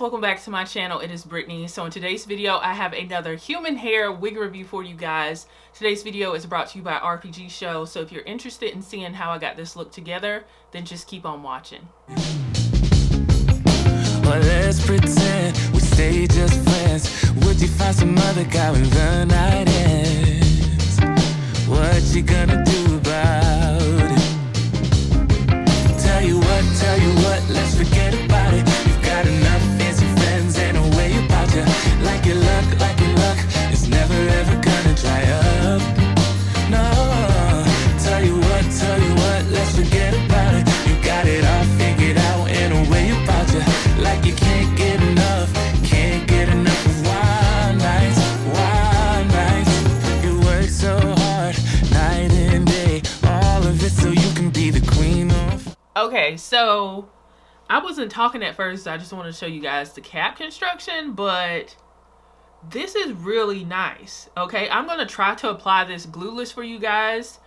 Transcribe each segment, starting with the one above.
welcome back to my channel. It is Brittany. So in today's video I have another human hair wig review for you guys. Today's video is brought to you by Rpgshow, so if you're interested in seeing how I got this look together, then just keep on watching. Well, let's pretend we stay just friends. Would you find some other guy when the night ends? What you gonna do about it? Tell you what, let's forget about it. You've got enough fancy friends and a way about you. Like your luck is never ever gonna dry up. No, tell you what, let's forget about it. You got it all figured out and a way about you. Like you can't get enough of wild nights. You work so hard, night and day, all of it so you can be the queen of. Okay, so I wasn't talking at first. I just want to show you guys the cap construction, but this is really nice. Okay, I'm going to try to apply this glueless for you guys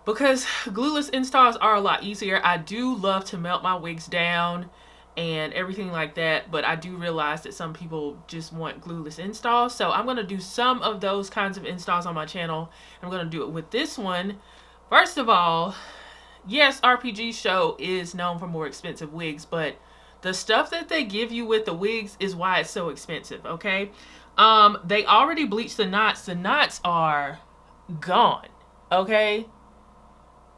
because glueless installs are a lot easier. I do love to melt my wigs down and everything like that, but I do realize that some people just want glueless installs. So I'm going to do some of those kinds of installs on my channel. I'm going to do it with this one. First of all, yes, Rpgshow is known for more expensive wigs, but the stuff that they give you with the wigs is why it's so expensive, okay? They already bleached the knots. The knots are gone, okay?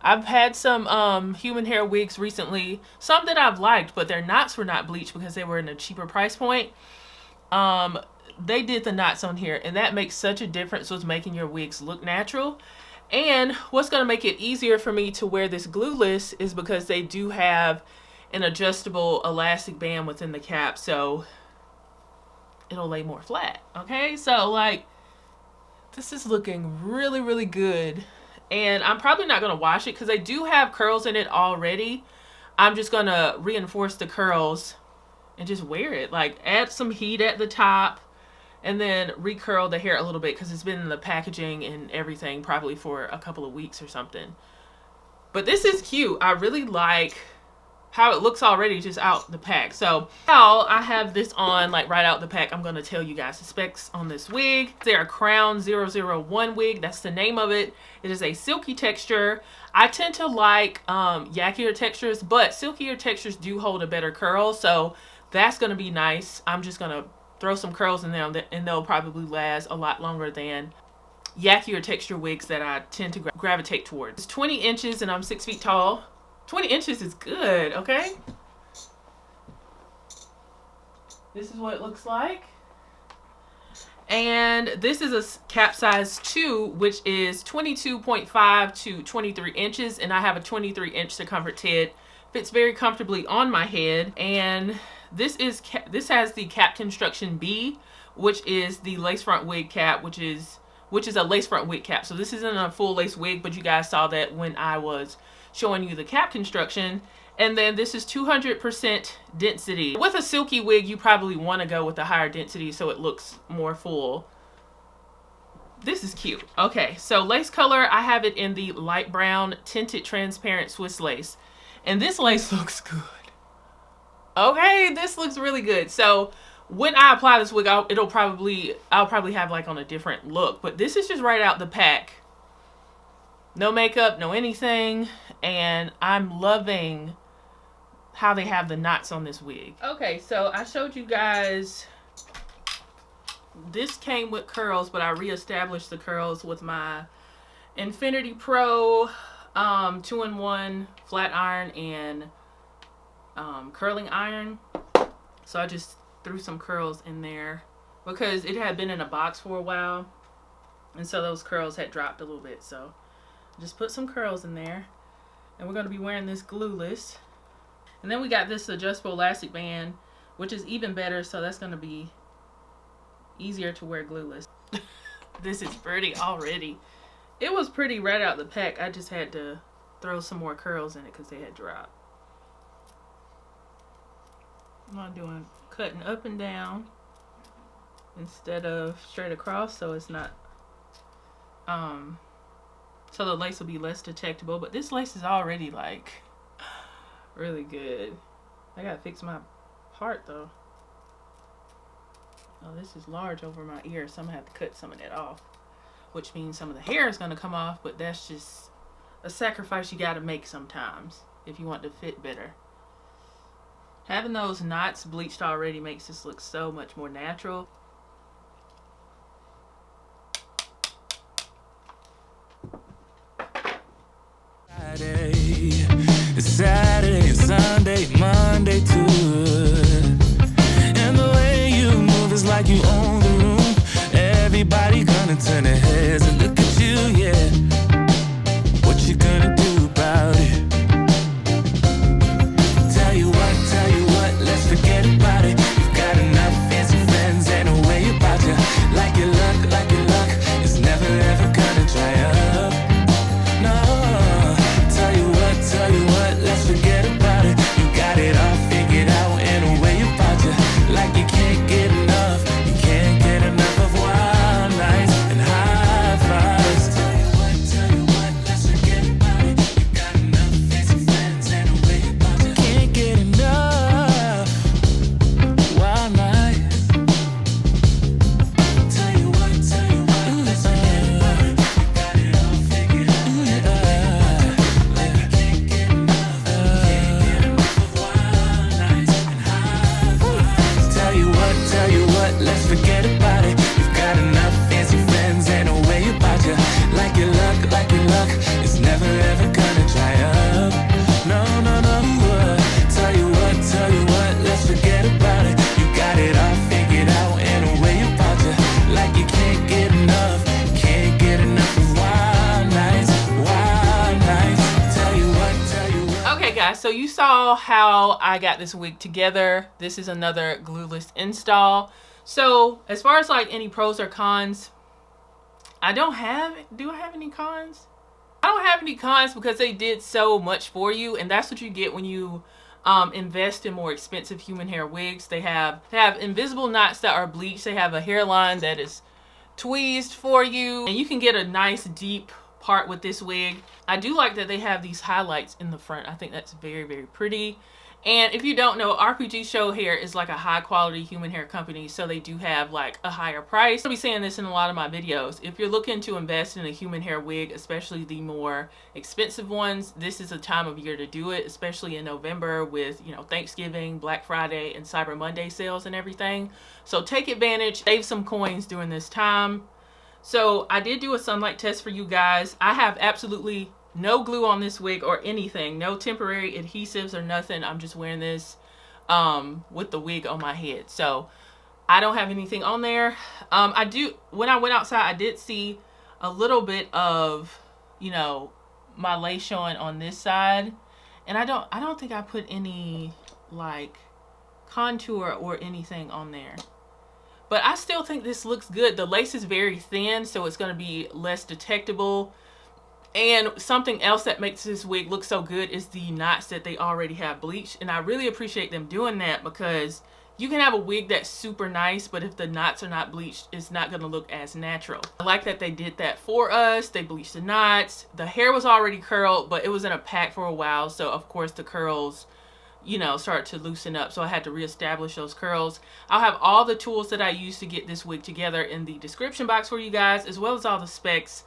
I've had some human hair wigs recently, some that I've liked, but their knots were not bleached because they were in a cheaper price point. They did the knots on here, and that makes such a difference with making your wigs look natural. And what's going to make it easier for me to wear this glueless is because they do have an adjustable elastic band within the cap, so it'll lay more flat. Okay, so like this is looking really, really good. And I'm probably not going to wash it because they do have curls in it already. I'm just going to reinforce the curls and just wear it. Like add some heat at the top and then recurl the hair a little bit because it's been in the packaging and everything probably for a couple of weeks or something. But this is cute. I really like how it looks already just out the pack. So now I have this on like right out the pack. I'm going to tell you guys the specs on this wig. They're a Crown 001 wig. That's the name of it. It is a silky texture. I tend to like yackier textures, but silkier textures do hold a better curl. So that's going to be nice. I'm just going to throw some curls in there and they'll probably last a lot longer than yackier texture wigs that I tend to gravitate towards. It's 20 inches and I'm 6 feet tall. 20 inches is good, okay? This is what it looks like. And this is a cap size 2, which is 22.5 to 23 inches. And I have a 23-inch circumference head. Fits very comfortably on my head. And this has the cap construction B, which is the lace front wig cap, which is a lace front wig cap. So this isn't a full lace wig, but you guys saw that when I was showing you the cap construction. And then this is 200% density. With a silky wig, you probably want to go with a higher density so it looks more full. This is cute. Okay, so lace color, I have it in the light brown tinted transparent Swiss lace. And this lace looks good. Okay, this looks really good. So when I apply this wig, I'll probably have like on a different look, but this is just right out the pack. No makeup, no anything, and I'm loving how they have the knots on this wig. Okay, so I showed you guys this came with curls, but I reestablished the curls with my Infinity Pro 2-in-1 flat iron and curling iron. So I just threw some curls in there because it had been in a box for a while, and so those curls had dropped a little bit. So just put some curls in there, and we're going to be wearing this glueless. And then we got this adjustable elastic band, which is even better, so that's going to be easier to wear glueless. This is pretty already. It was pretty right out the pack. I just had to throw some more curls in it because they had dropped. I'm not doing cutting up and down instead of straight across, so it's not so the lace will be less detectable. But this lace is already like really good. I gotta fix my part though. Oh, this is large over my ear, so I'm gonna have to cut some of that off, which means some of the hair is gonna come off, but that's just a sacrifice you gotta make sometimes if you want to fit better. Having those knots bleached already makes this look so much more natural. Saturday, Sunday, Monday too. And the way you move is like you own the room. Everybody gonna turn their heads and look at you, yeah. What you gonna do about it? Tell you what, let's forget about it. You've got enough fancy friends and a way about you. Like your luck is never ever gonna dry up. No, tell you what, let's forget about it. You got it all figured out in a way about you. Like you can't get enough of wild nights and high fives. Tell you what, let's forget about it. You got enough fancy friends and a way about you. Can't get enough wild nights. Tell you what, let's forget about it. You got it all figured out in a way about you. Like you can't get enough of wild nights and high fives. Tell you what, let's forget about it. You've got enough fancy friends and a way about you. Like your luck is never ever gonna dry up. No. Tell you what, let's forget about it. You got it all figured out in a way about you. Like you can't get enough of wild nights. Tell you what. Okay guys, so you saw how I got this wig together. This is another glueless install. So as far as like any pros or cons, do I have any cons? I don't have any cons because they did so much for you, and that's what you get when you invest in more expensive human hair wigs. They have invisible knots that are bleached. They have a hairline that is tweezed for you, and you can get a nice deep part with this wig. I do like that they have these highlights in the front. I think that's very, very pretty. And if you don't know, Rpgshow hair is like a high quality human hair company, so they do have like a higher price. I'll be saying this in a lot of my videos. If you're looking to invest in a human hair wig, especially the more expensive ones, this is a time of year to do it, especially in November with, you know, Thanksgiving, Black Friday, and Cyber Monday sales and everything. So take advantage, save some coins during this time. So I did do a sunlight test for you guys. I have absolutely no glue on this wig or anything, no temporary adhesives or nothing. I'm just wearing this with the wig on my head, so I don't have anything on there. When I went outside, I did see a little bit of, you know, my lace showing on this side, and I don't think I put any like contour or anything on there. But I still think this looks good. The lace is very thin, so it's going to be less detectable. And something else that makes this wig look so good is the knots that they already have bleached. And I really appreciate them doing that, because you can have a wig that's super nice, but if the knots are not bleached, it's not going to look as natural. I like that they did that for us. They bleached the knots. The hair was already curled, but it was in a pack for a while. So of course the curls, you know, start to loosen up. So I had to reestablish those curls. I'll have all the tools that I used to get this wig together in the description box for you guys, as well as all the specs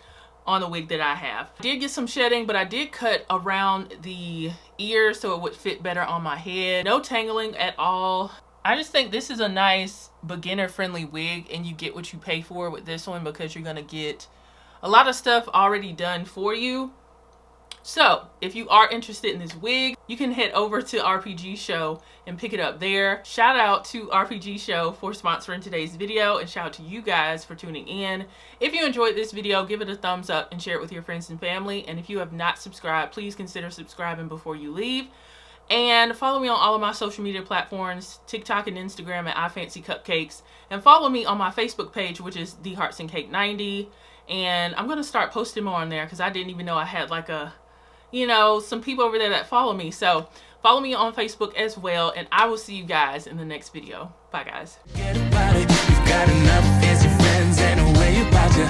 on the wig that I have. I did get some shedding, but I did cut around the ear so it would fit better on my head. No tangling at all. I just think this is a nice beginner friendly wig, and you get what you pay for with this one, because you're gonna get a lot of stuff already done for you. So if you are interested in this wig, you can head over to Rpgshow and pick it up there. Shout out to Rpgshow for sponsoring today's video, and shout out to you guys for tuning in. If you enjoyed this video, give it a thumbs up and share it with your friends and family. And if you have not subscribed, please consider subscribing before you leave. And follow me on all of my social media platforms, TikTok and Instagram at iFancyCupcakes. And follow me on my Facebook page, which is The Hearts and Cake 90. And I'm going to start posting more on there, because I didn't even know I had like a, you know, some people over there that follow me. So follow me on Facebook as well, and I will see you guys in the next video. Bye guys. Forget about it. You've got enough fancy friends and a way about you.